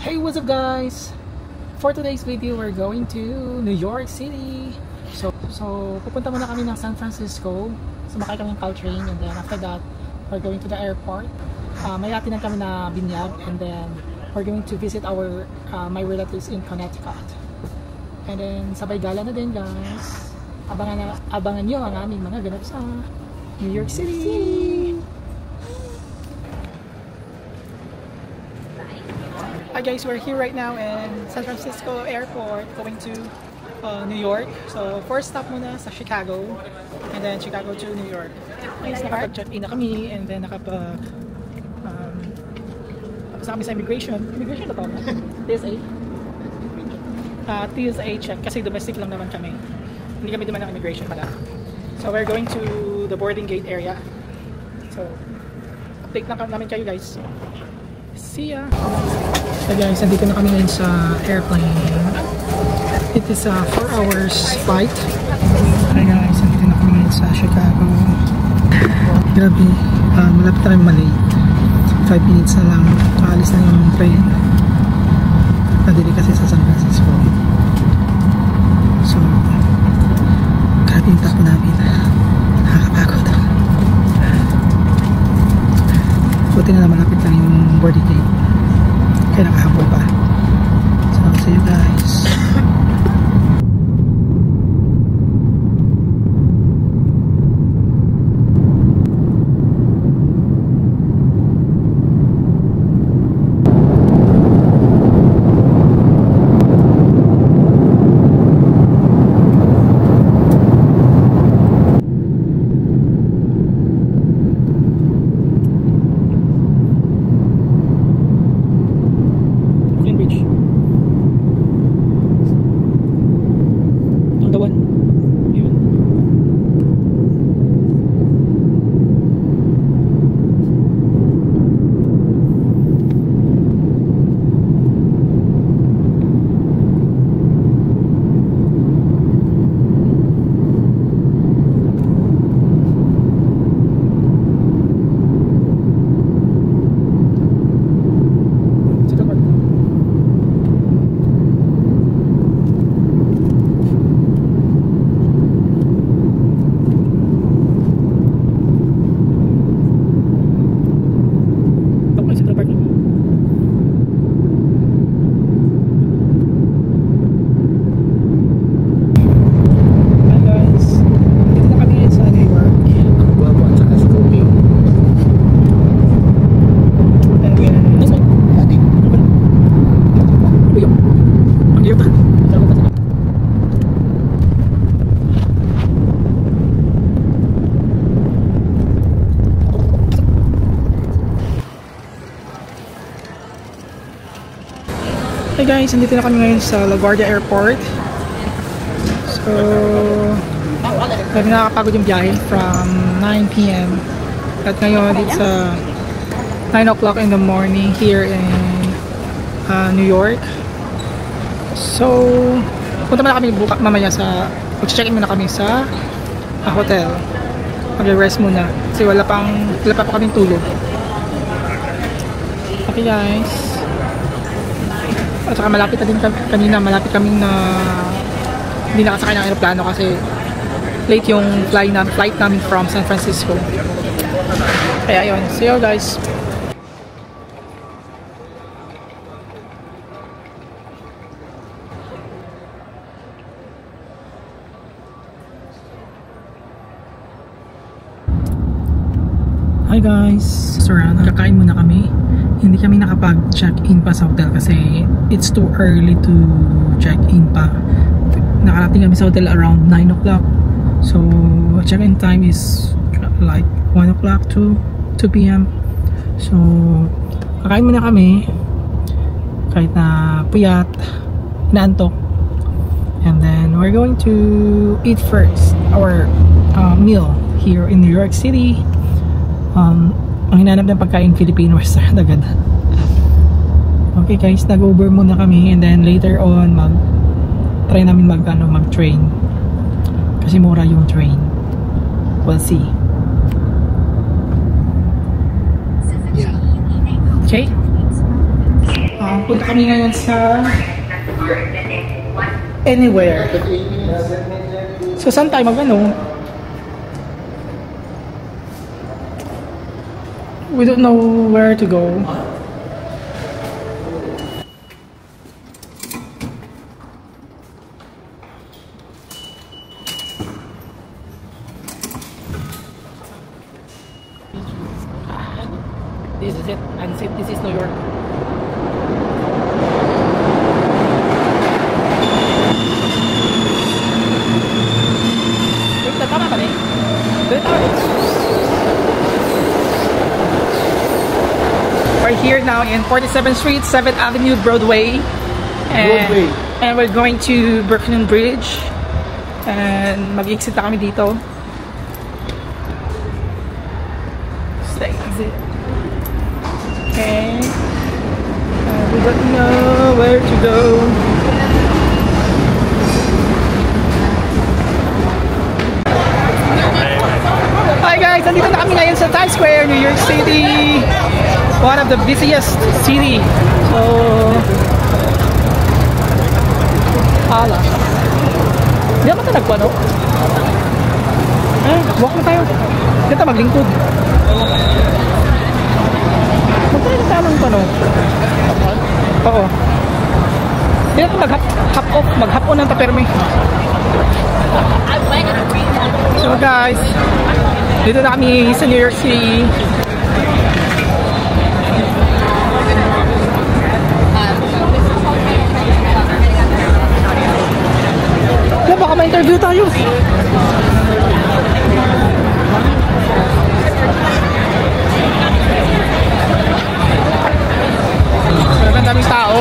Hey, what's up guys? For today's video, we're going to New York City. So pupunta muna kami ng San Francisco. Sumakay kami ng Caltrain and then after that, we're going to the airport. May atinan kami na binyag and then we're going to visit our my relatives in Connecticut. And then sabay gala na din guys. Abangan nyo ang aming mga ganap sa New York City. Hi guys, we're here right now in San Francisco Airport going to New York. So first stop muna sa Chicago and then Chicago to New York. Guys, nakapag-check-in na kami and then tapos kami sa immigration na to? TSA? TSA check kasi domestic lang naman kami. Hindi kami dumaan ng immigration pala. So we're going to the boarding gate area. So update lang namin kayo guys. See ya! So guys, nandito na kami ngayon sa airplane. It is a 4 hours flight. Hi guys, nandito na kami ngayon sa Chicago. Grabe, malapit na kami malate. 5 minutes na lang, kaalis na yung train. Nadili kasi sa San Francisco. So, grabe yung tapo namin. Nakakapagod. Buti na malapit lang yung boarding gate. Kaya nakahabol pa. So, see you guys. Hey guys, nandito na kami ngayon sa LaGuardia Airport. So, nakakapagod yung biyahe from 9 PM. At ngayon, it's 9 o'clock in the morning here in New York. So, punta muna kami mamaya sa, mag-check-in muna kami sa hotel. Mag-rest muna. Kasi wala pa kaming tulog. Okay guys. At saka malapit na din kanina, malapit kaming na hindi nakasakay ng aeroplano kasi late yung flight namin from San Francisco. Kaya ayun, see you guys. Hi guys, so nakakain muna kami. Hindi kami nakapag-check-in pa sa hotel kasi it's too early to check-in pa. Nakarating kami sa hotel around 9 o'clock. So, check-in time is like 1 o'clock to 2 PM. So, kakain muna kami kahit na puyat, inaantok. And then, we're going to eat first our meal here in New York City. Ang hinanap ng pagkain Filipino restaurant agad. Okay guys, nag-Uber muna kami and then later on try namin mag-train kasi mura yung train. We'll see. Yeah. Okay? Punta kami ngayon sa Anywhere. So saan tayo mag-ano? We don't know where to go. This is it. Unsafe. This is New York. Wait, tama ka rin? We're here now in 47th Street, 7th Avenue, Broadway. And we're going to Brooklyn Bridge. And mag-exit na kami dito. Stay exit. Okay. We don't know where to go. Hi guys! Nandito na kami ngayon sa Times Square, New York City. One of the busiest city. So, hala. Hindi naman ito nagpano. Walk na tayo. Dito maglingkod. Magpano na tayo ng pano? Oo. Dito mag-hop off. Mag-hop on ng taperme. So guys, dito na kami sa New York City. Kaya baka ma-interview tayo. Ang daming tao.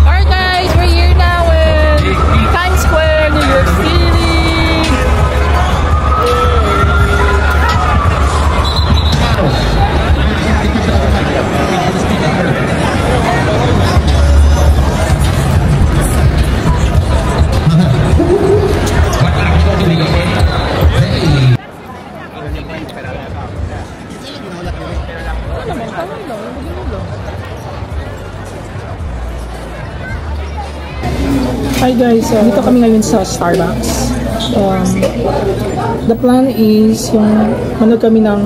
Alright guys, we're here now in Times Square, New York City. Hi guys, dito kami ngayon sa Starbucks. The plan is yung manood kami ng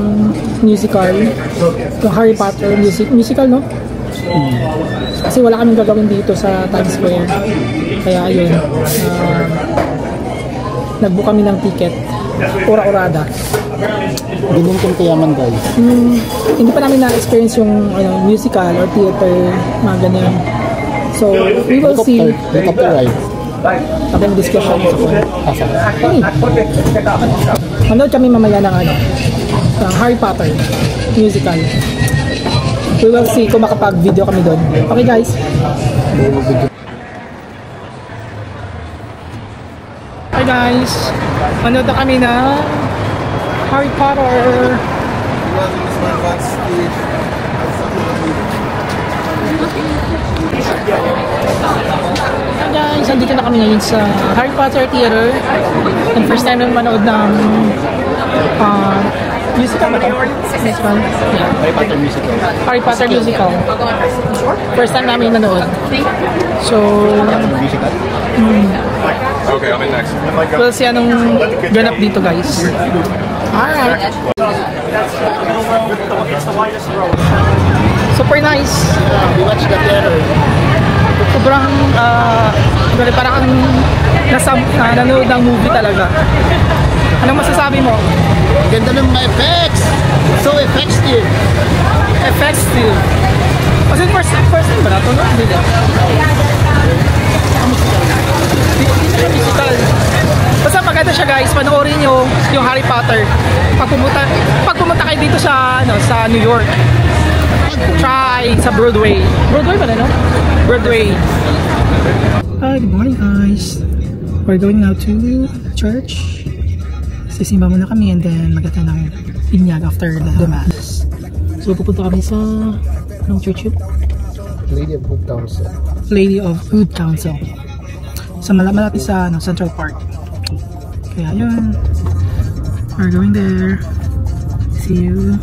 musical, yung Harry Potter musical, no? Kasi wala kaming gagawin dito sa Times Square. Kaya ayun, nag-book kami ng ticket, ura-urada. Ganun kung kayaman guys. Hindi pa namin na-experience yung musical or theater, mga ganyan. So, we will see. Helicopter ride. Habang discussion sa phone. Hey! Manood kami mamaya ng ng Harry Potter musical. We will see kung makapag-video kami doon. Okay guys? Hi guys! Manood na kami ng Harry Potter. Hi guys, nandito na kami ngayon sa Harry Potter Theater. And first time namin manood ng musical ba ito? Musical? Yeah. Harry Potter musical. Harry Potter musical. First time namin nanood. So, Musical? Okay, I'm in next. we'll see anong ganap dito guys. Alright. Super nice. We watch the theater. Sobrang parang nanood ng movie talaga. Anong masasabi mo? Ganda ng mga effects. So effective. Effective. Kasi first time ba nato? No? Hindi na. Musical. Basta maganda siya guys, panoorin nyo yung Harry Potter. Pag pumunta kayo dito sa New York, try sa Broadway. Broadway ba na, no? Broadway. Hi, good morning guys. We're going now to church. Sisimba muna kami and then magkata ng binyag after the mass. So pupunta kami sa anong church yun? Lady of Good Counsel. Lady of Good Counsel. Sa malapit sa Central Park. Kaya yun. We're going there. See you.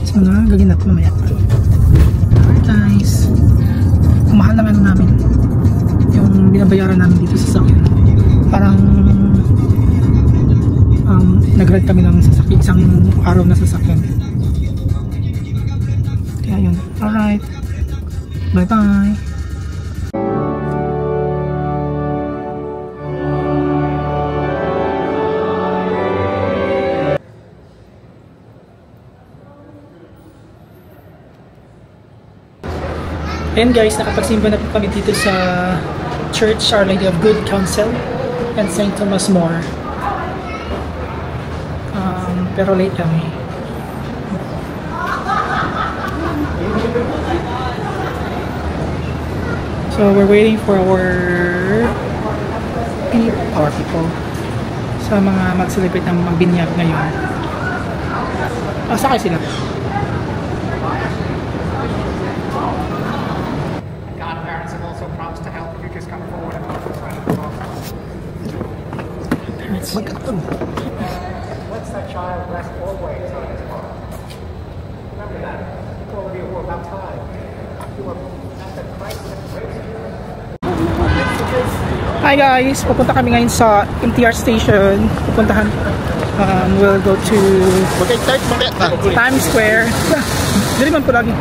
So gaginap mamaya. Alright guys. Kumahal ng ano namin. Yung binabayaran namin dito sa sakyan. Parang nag-ride kami ng sasakyan, isang araw na sasakyan. Kaya yun. Alright. Bye bye. Ayan guys, nakapagsimba na po kami dito sa Church Our Lady of Good Counsel and St. Thomas More. Pero late kami. So we're waiting for our people sa mga mag-celebrate ng magbinyag ngayon. Sakay sila. Godparents have also promised to help if you just come forward and offer sign of the cross. Let's that child rest always on his heart. Remember that. All of you who are baptized, you are at the Christ that raised you. Hi guys! Pupunta kami ngayon sa MTR station. We'll go to Times Square. Dili man po lagi.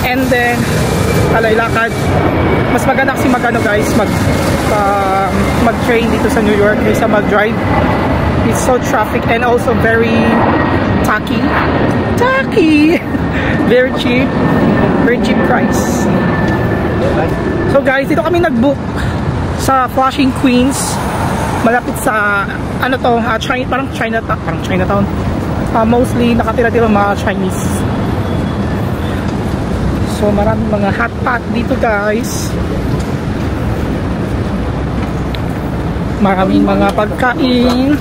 And then lakad. Mas maganda kasi guys mag-train dito sa New York kaysa mag-drive. It's so traffic and also very tacky. Very cheap price. So guys, dito kami nag-book sa Flushing, Queens. Malapit sa parang Chinatown. Mostly nakatira dito mga Chinese. So maraming mga hot pot dito guys. Maraming mga pagkain.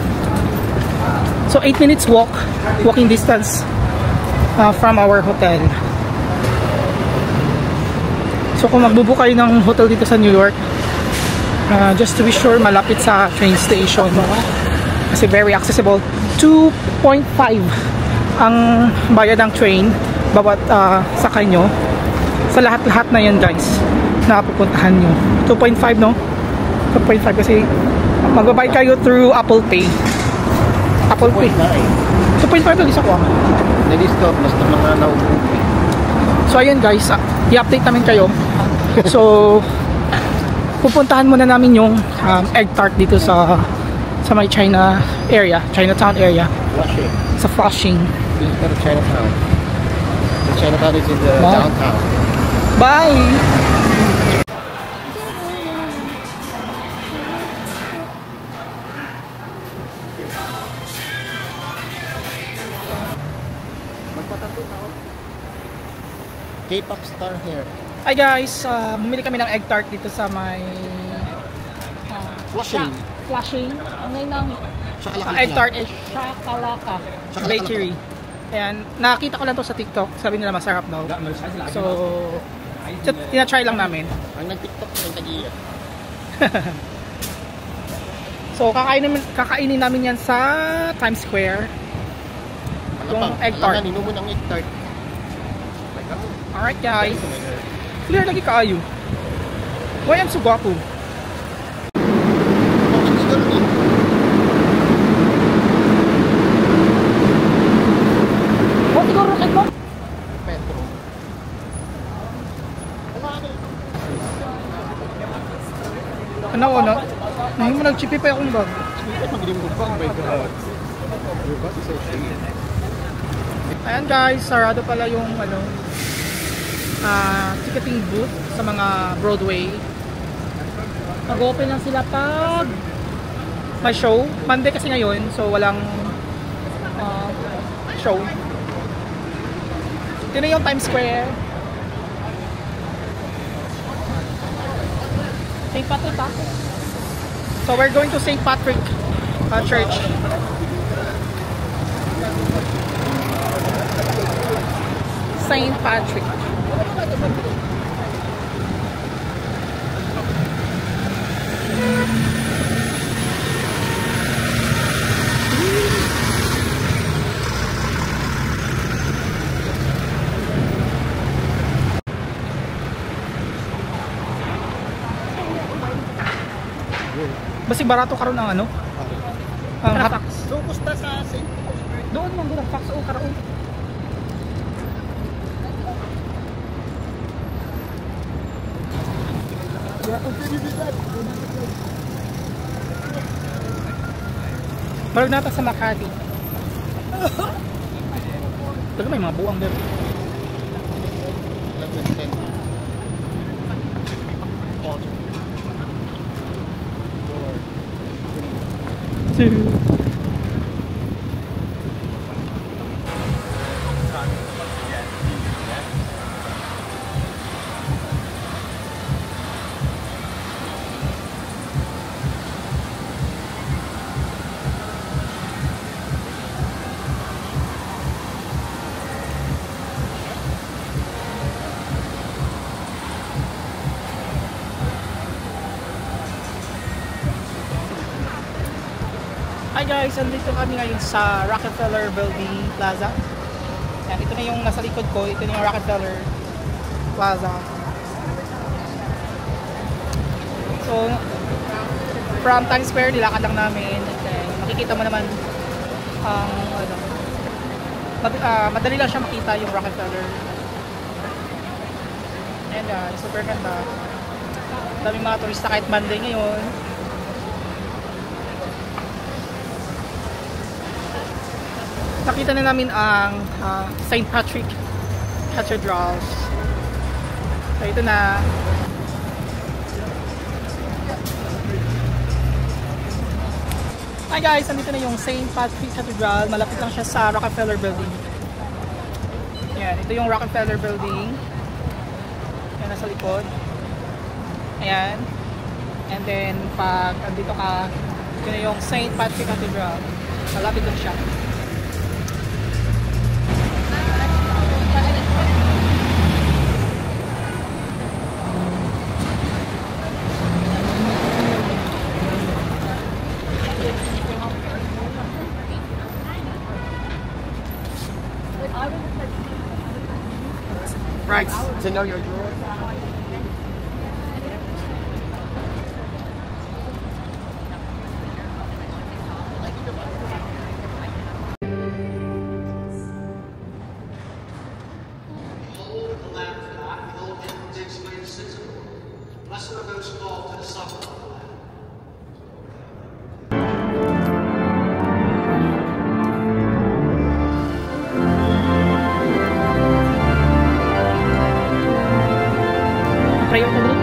So 8 minutes walking distance from our hotel. So kung magbubook kayo ng hotel dito sa New York, just to be sure malapit sa train station. Kasi very accessible. 2.5 ang bayad ng train bawat sakay nyo. Sa lahat-lahat na yan guys na pupuntahan nyo. 2.5 no? 2.5 kasi magbabayad kayo through Apple Pay. 2.5 lang isa ko. Nag-stop, basta mga nauuwi. So ayun guys, i-update namin kayo. So pupuntahan muna namin yung egg tart dito sa may Chinatown area. Flushing. Sa Flushing. Please go to Chinatown. The Chinatown is in the downtown. Bye! K-pop star here. Hi guys, bumili kami ng egg tart dito sa may Flushing. Flushing. Ang ngayon ng Shakalaka. egg tart is Shakalaka Bakery. Ayan, nakita ko lang to sa TikTok. Sabi nila masarap daw. So, tina-try lang namin. Ang nag-TikTok ng tag-iya. So, kakainin namin yan sa Times Square. Yung egg tart. Ninom mo ng egg tart. Alright guys. Clear lagi kaayo. Why am so gwapo? What siguro rocket mo? Petro. Ano? Ngayon mo nag-chippy pa akong bag. Mag-limog pa. Oh my God. Your bus is so shady. Ayan guys, sarado pala yung ticketing booth sa mga Broadway. Mag-open lang sila pag may show. Monday kasi ngayon, so walang show. Ito na yung Times Square. St. Patrick pa. So we're going to St. Patrick Church. St. Patrick. Basi barato karon ang ano? Ang Fax. So, kusta sa St. Doon man gud Fax o karon. Barag nata sa Makati. Talaga may mga buwang dito. 2. Hi guys, andito kami ngayon sa Rockefeller Building Plaza. Yan, ito na yung nasa likod ko, ito na yung Rockefeller Plaza. So, from Times Square, nilakad lang namin. Then, makikita mo naman ang madali lang siya makita yung Rockefeller. And super ganda. Daming mga turista kahit Monday ngayon. Nakita na namin ang St. Patrick Cathedral. So ito na. Hi guys, nandito na yung St. Patrick Cathedral. Malapit lang siya sa Rockefeller Building. Ayan, ito yung Rockefeller Building. Ayan, nasa likod. Ayan. And then, pag andito ka, ito na yung St. Patrick Cathedral. Malapit lang siya. Right, to know your drawer. Pray ako dito.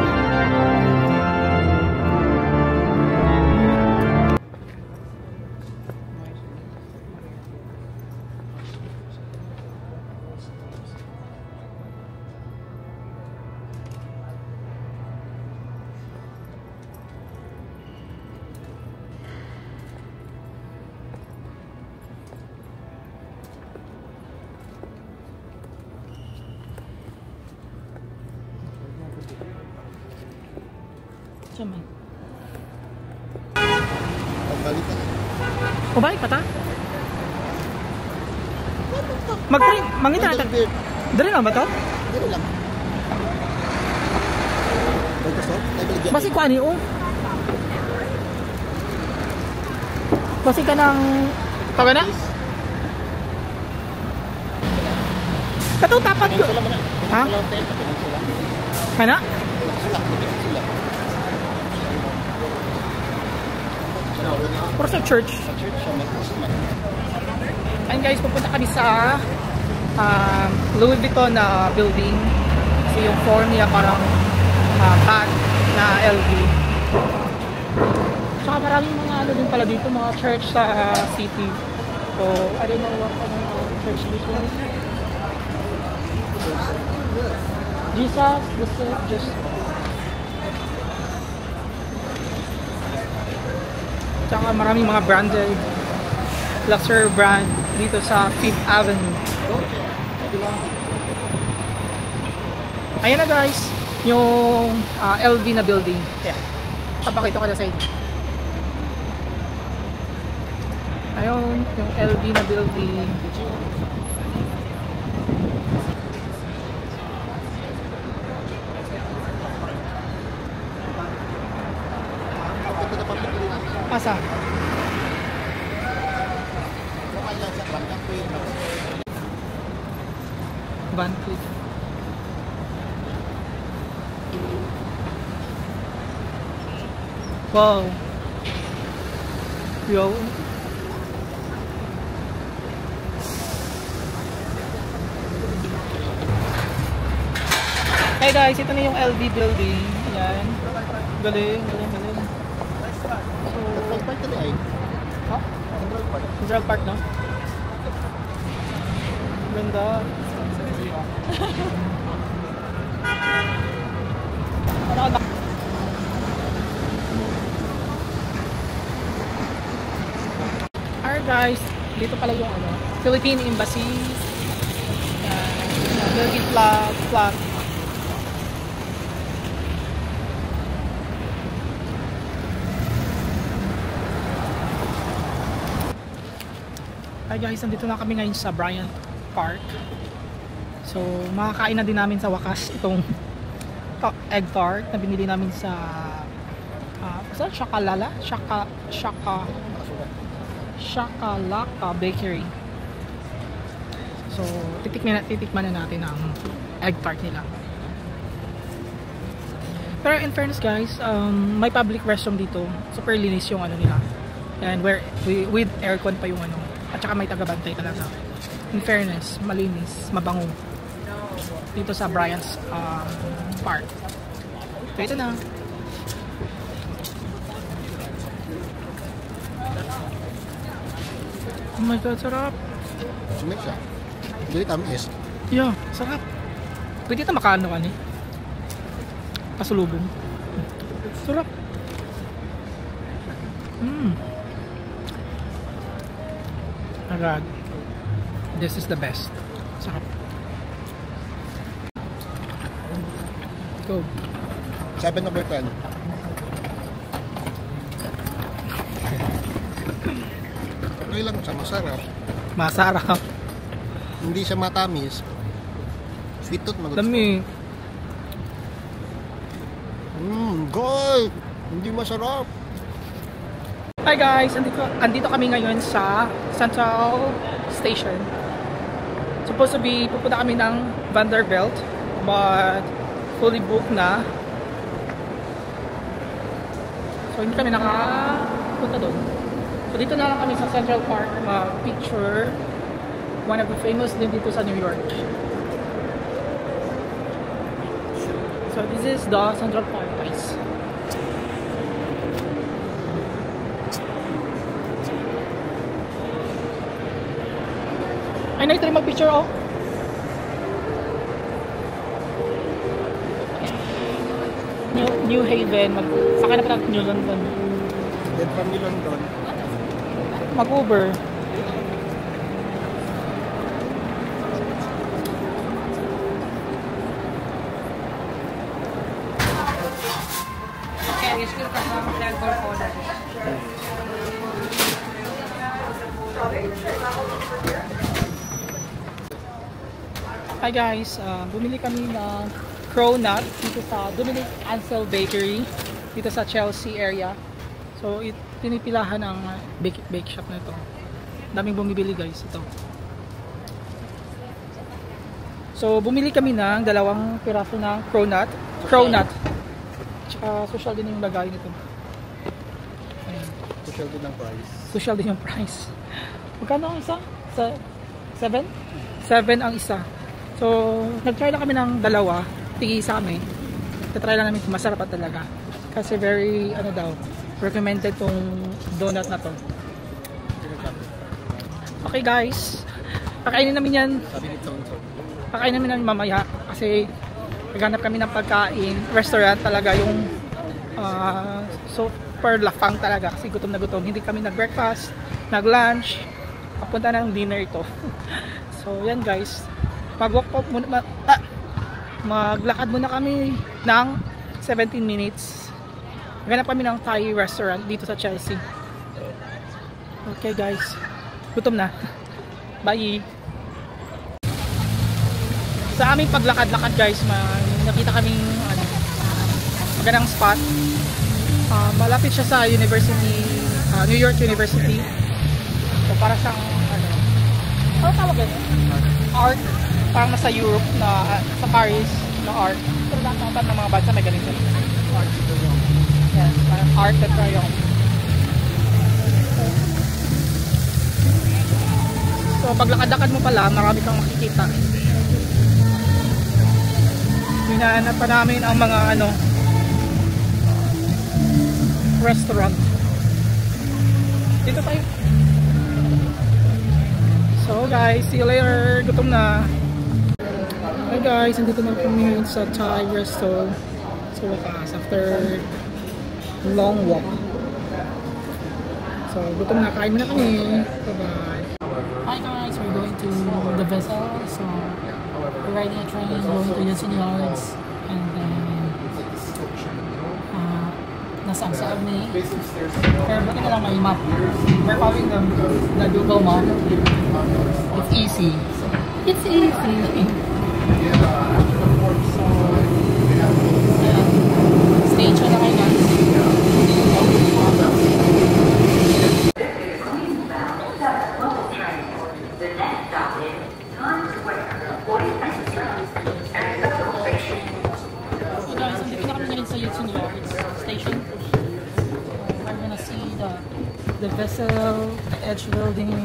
Saman. O balik pa ta? Mag-pray, mangita natin. Dari lang ba to? Dito lang. Basi ko ani o. Basi ka ng taga na? Katong tapat ko. Ha? Kana? Or sa church. And guys, pupunta kami sa Louis Vuitton na building. Kasi yung form niya parang bag na LV. Tsaka maraming mga ano din pala dito, mga church sa city. So, I don't know what kind of church this one. Jesus, just tsaka maraming mga branded luxury brand dito sa 5th Avenue. Ayan na guys, yung LV na building. Ayan. Papakita ko na sa inyo. Ayun, yung LV na building. Asa? Van Cleef. Wow. Yo. Hey guys, ito na yung LV building. Yan. Galing, galing, galing. Huh? Central Park, no? Ganda. Alright guys, dito pala yung ano, Philippine Embassy. Philippine flag. Hi guys, nandito na kami ngayon sa Bryant Park. So, makakain na din namin sa wakas itong egg tart na binili namin sa Shakalaka Bakery. So, titikman na natin ang egg tart nila. Pero in fairness guys, may public restroom dito. Super linis yung ano nila. And with aircon pa yung ano. At saka may tagabantay talaga. In fairness, malinis, mabango. Dito sa Bryant's Park. So ito na. Oh my god, sarap. Sumit siya. Hindi tamis. Yeah, sarap. Pwede ito makaano ka ni? Pasulubong. Sarap. Agad. This is the best. Sarap. Go. 7/10. Okay lang siya, masarap. Masarap. Hindi siya matamis. Sweet tooth, magusto. Dami. Goy! Hindi masarap. Hi guys, andito kami ngayon sa Central Station. Supposed to be, pupunta kami ng Vanderbilt, but fully booked na. So hindi kami nakapunta doon. So dito na lang kami sa Central Park mag-picture. One of the famous din dito sa New York. So this is the Central Park guys. Ay, na-try mag-picture, oh. New Haven. Saka na pa New London. Then from New London. Mag-Uber. Hi guys, bumili kami ng cronut dito sa Dominic Ansel Bakery dito sa Chelsea area. So pinipilahan ang bake shop na ito. Daming bumibili guys ito. So bumili kami ng 2 piraso ng cronut. Tsaka social din yung lagay nito. Ayan. Social din ang price. Social din yung price. Magkano ang isa? 7? 7 ang isa. So, nag-try lang kami ng 2. Tig-isa kami. Nag-try lang namin kung masarap talaga. Kasi very, ano daw, recommended tong donut na to. Okay guys. Pakainin namin yan. Sabi ni Tonto. Pakainin namin yan mamaya. Kasi, naghanap kami ng pagkain. Restaurant talaga yung super lafang talaga. Kasi gutom na gutom. Hindi kami nag-breakfast, nag-lunch. Papunta ng dinner ito. So, yan guys. Mag-walk Maglakad muna kami ng 17 minutes. Maghanap kami ng Thai restaurant dito sa Chelsea. Okay guys, gutom na. Bye! Sa aming paglakad-lakad guys, nakita kaming magandang spot. Malapit siya sa University, New York University. So para siyang ano tawag yan? Art. Parang nasa Europe na sa Paris na art. Pero lahat ng mga bansa may ganito. Art. Yes, parang art at crayon. So paglakad-lakad mo pala, marami kang makikita. Hinahanap pa namin ang mga restaurant. Dito tayo. So guys, see you later. Gutom na. Hi guys, nandito na kami sa Thai resto. So wakas, after long walk. So gutom na, kain na kami. Bye bye. Hi guys, we're going to the vessel. So we're riding a train going to Hudson Yards. And then nasa Agsami. Pero buti na lang may map. We're following the Google map. It's easy. It's easy. So, stay tuned na kayo guys. So guys, hindi na kami ngayon sa Hudson Yards station. We're gonna see the vessel, the Edge building.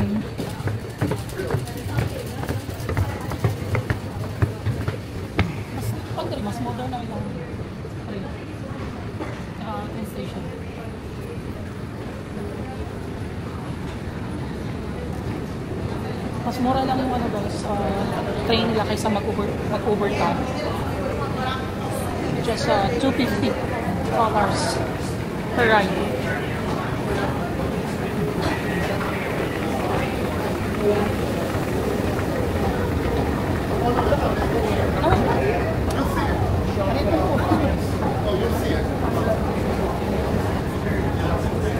Mas modern na yung train station. Mas mura lang yung guys, train nila kaysa mag-Uber ka. Just $250 per ride.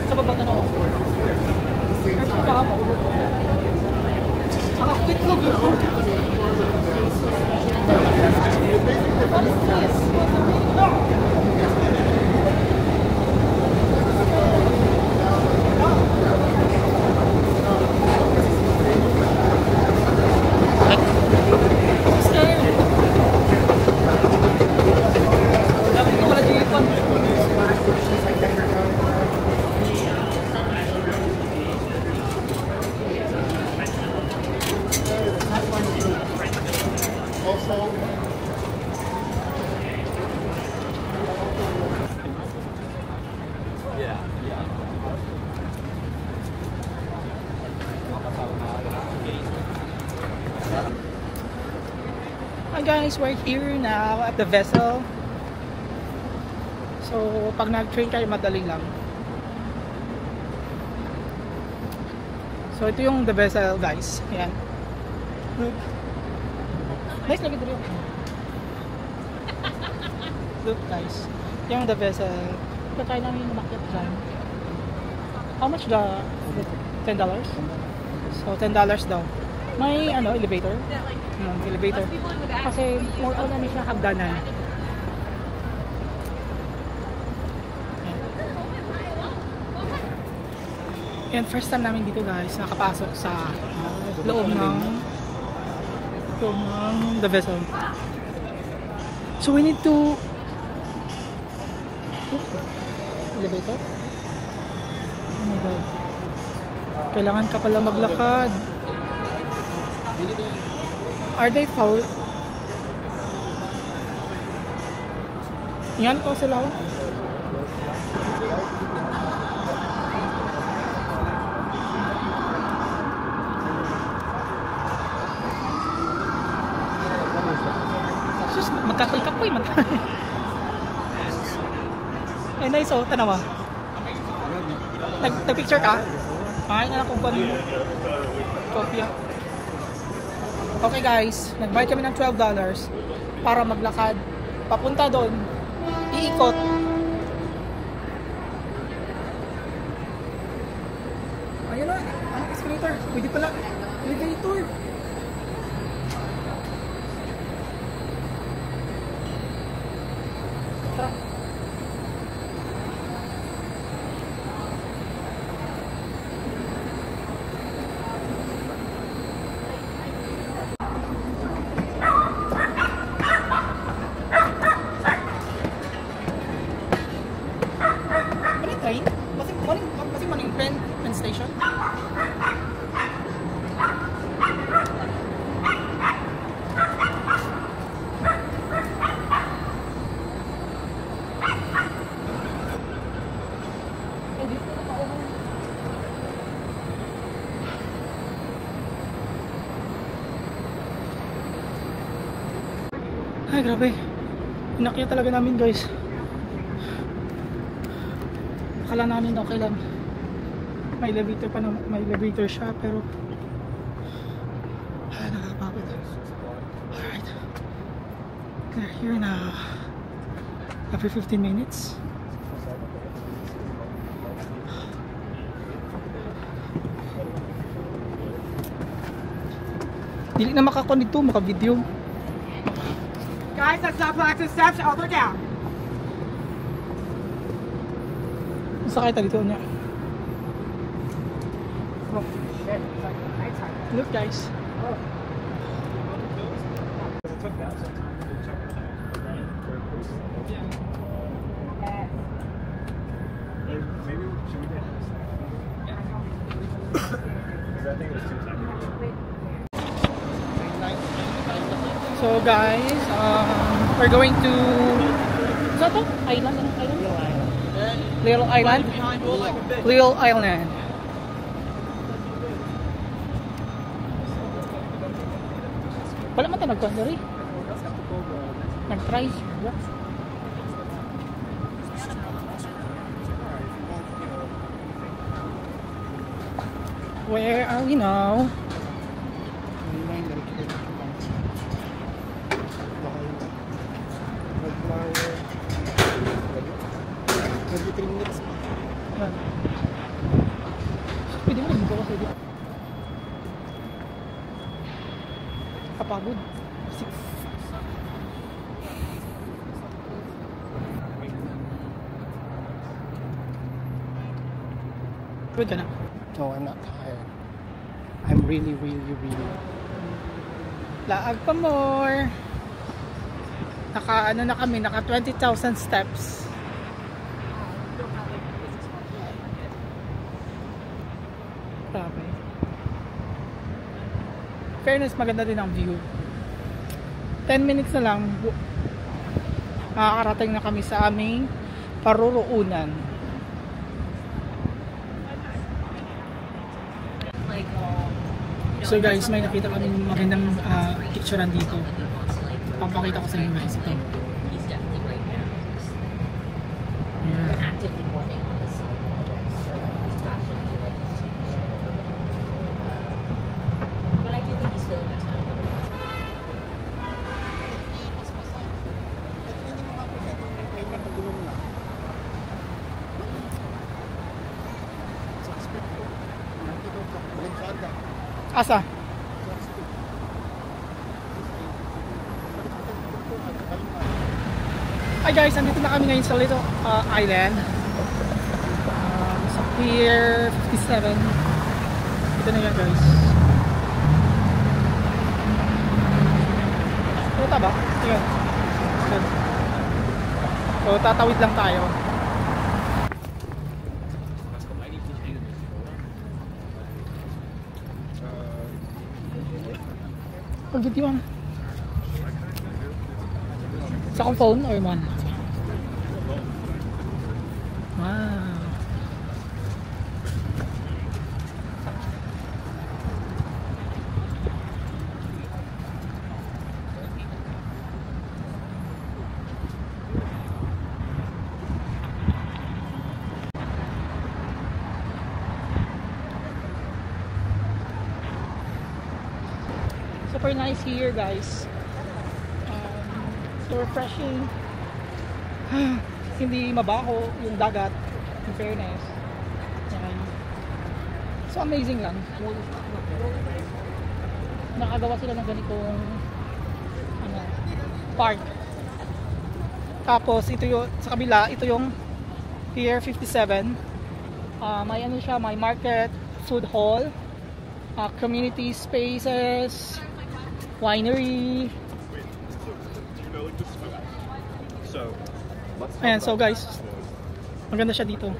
Sa baba na ako. Ang akwit mo gito. What is this? Hi guys, we're here now at the vessel. So pag nag-train kayo, madali lang. So ito yung the vessel guys. Ayan. Nice lagi dito. Look guys, yung the vessel. Patay namin yung market dyan. How much the $10? So $10 daw. May elevator. Elevator. Kasi more on namin siya hagdanan. And first time namin dito guys, nakapasok sa loob ng the vessel. So we need to elevator. Oh my god. Kailangan ka pala maglakad. Are they foul? Yan po sila. Sus, magkakapoy man. Ay, nice oh, tanawa. Nag-picture ka? Ay, na lang kung paano mo. Kopya. Okay guys, nagbayad kami ng $12 para maglakad papunta doon, iikot. Ayun na, ang escalator, pwede pala elevator. Tara. Train? Masih maning pen station? Ay, grabe. Inakyat talaga namin, guys. Akala namin okay lang. May elevator pa naman, may elevator siya, pero nakakapagod. Alright. We're here now. After 15 minutes. Dili na makakon dito, maka-video. Guys, let's not relax the steps. Oh, they're down. Sakay tayo dito niya. Oh. Look guys. So guys, we're going to Island? Little Island? Little Island. Wala man tayo nagkondori. Nag-try. Where are we now? Pwede mo rin ko kasi dito. Kapagod. Good ka na? No, I'm not tired. I'm really. Laag pa more. Naka ano na kami, naka 20,000 steps. Grabe. Fairness, maganda din ang view. 10 minutes na lang makakarating na kami sa aming paruroonan. So guys, may nakita kami magandang picturean dito. Papakita ko sa inyo guys ito. Yeah. Asa? Hi guys, andito na kami ngayon sa Little Island. Sa Pier 57. Ito na yan guys. Ito ba? Tingnan. So tatawid lang tayo. Pag-videoan. Sa akong phone or man? Wow. So for super nice here, guys. So refreshing. Hindi mabaho yung dagat, in fairness. So amazing lang. Nakagawa sila ng ganitong park. Tapos ito yung sa kabila, ito yung Pier 57. May ano siya, may market, food hall, community spaces, winery. Ayan, so guys, maganda siya dito.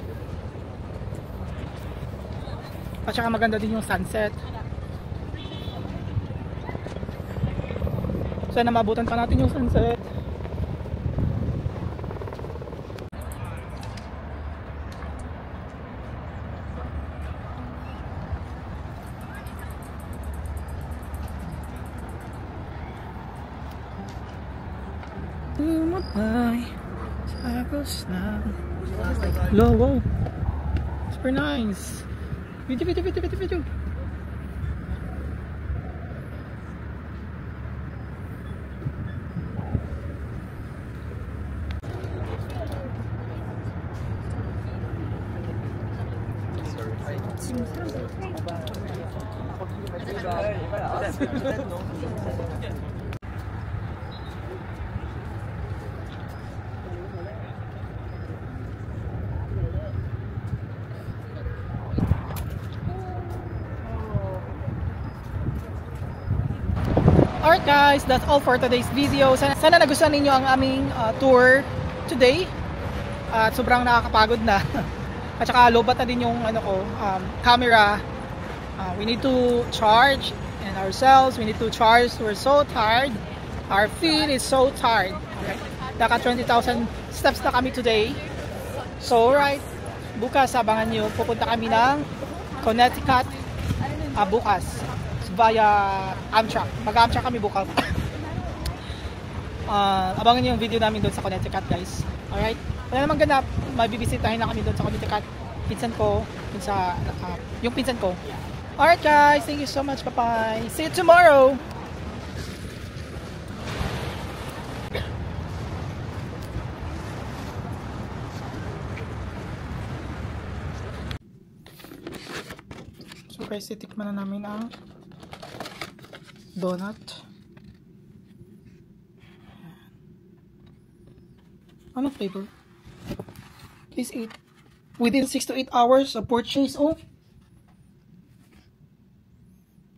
At saka maganda din yung sunset. Sana mabutan pa natin yung sunset. Tumabay sa agos na low. Super nice. Video. Alright guys, that's all for today's video. Sana nagustuhan ninyo ang aming tour today. At sobrang nakakapagod na. At saka lobat na din yung camera. We need to charge and ourselves. We need to charge. We're so tired. Our feet is so tired. Okay? Naka 20,000 steps na kami today. So alright, bukas abangan nyo. Pupunta kami ng Connecticut bukas via Amtrak. Mag-Amtrak kami bukas. Abangan nyo yung video namin doon sa Connecticut, guys. Alright? Wala namang ganap. Mabibisitahin na kami doon sa Connecticut. Pinsan ko. Yung pinsan ko. Alright, guys. Thank you so much. Bye-bye. See you tomorrow. So, guys, titikman na namin ang donut. Ano flavor? Please eat. Within 6 to 8 hours of purchase. Oh!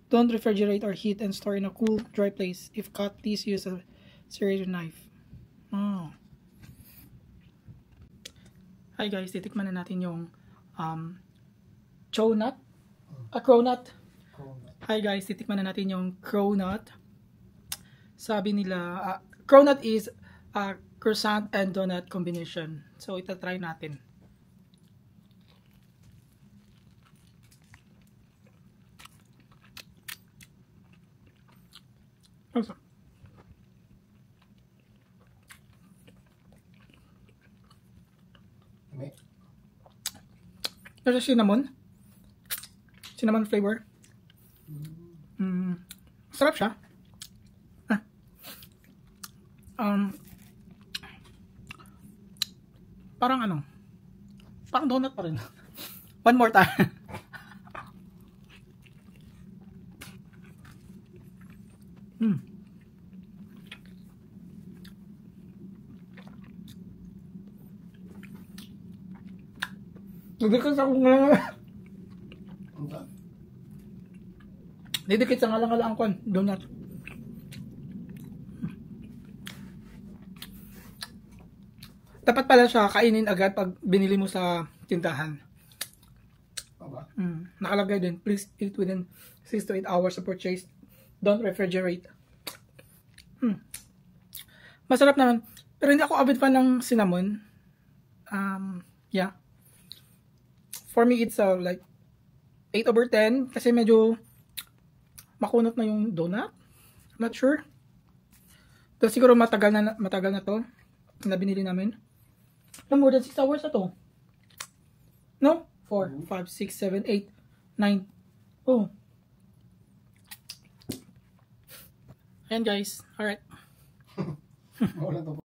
Don't refrigerate or heat and store in a cool, dry place. If cut, please use a serrated knife. Oh. Hi guys, titikman na natin yung cronut. Cronut. Hi guys, titikman na natin yung cronut. Sabi nila, cronut is croissant and donut combination. So, ito try natin. Awesome. There's a cinnamon flavor. Sarap siya. Parang donut pa rin. One more time. Didikit ako nga. Didikit sa ngalang-ngalang kon, donut. Dapat pala siya kainin agad pag binili mo sa tindahan. Nakalagay din, please eat within 6 to 8 hours of purchase. Don't refrigerate. Masarap naman. Pero hindi ako avid fan ng cinnamon. Yeah. For me, it's like 8/10 kasi medyo makunot na yung donut. Not sure. So, siguro matagal na to na binili namin. No, more than 6 hours na to. No? 4, 5, 6, 7, 8, 9. Oh. Ayan guys, alright.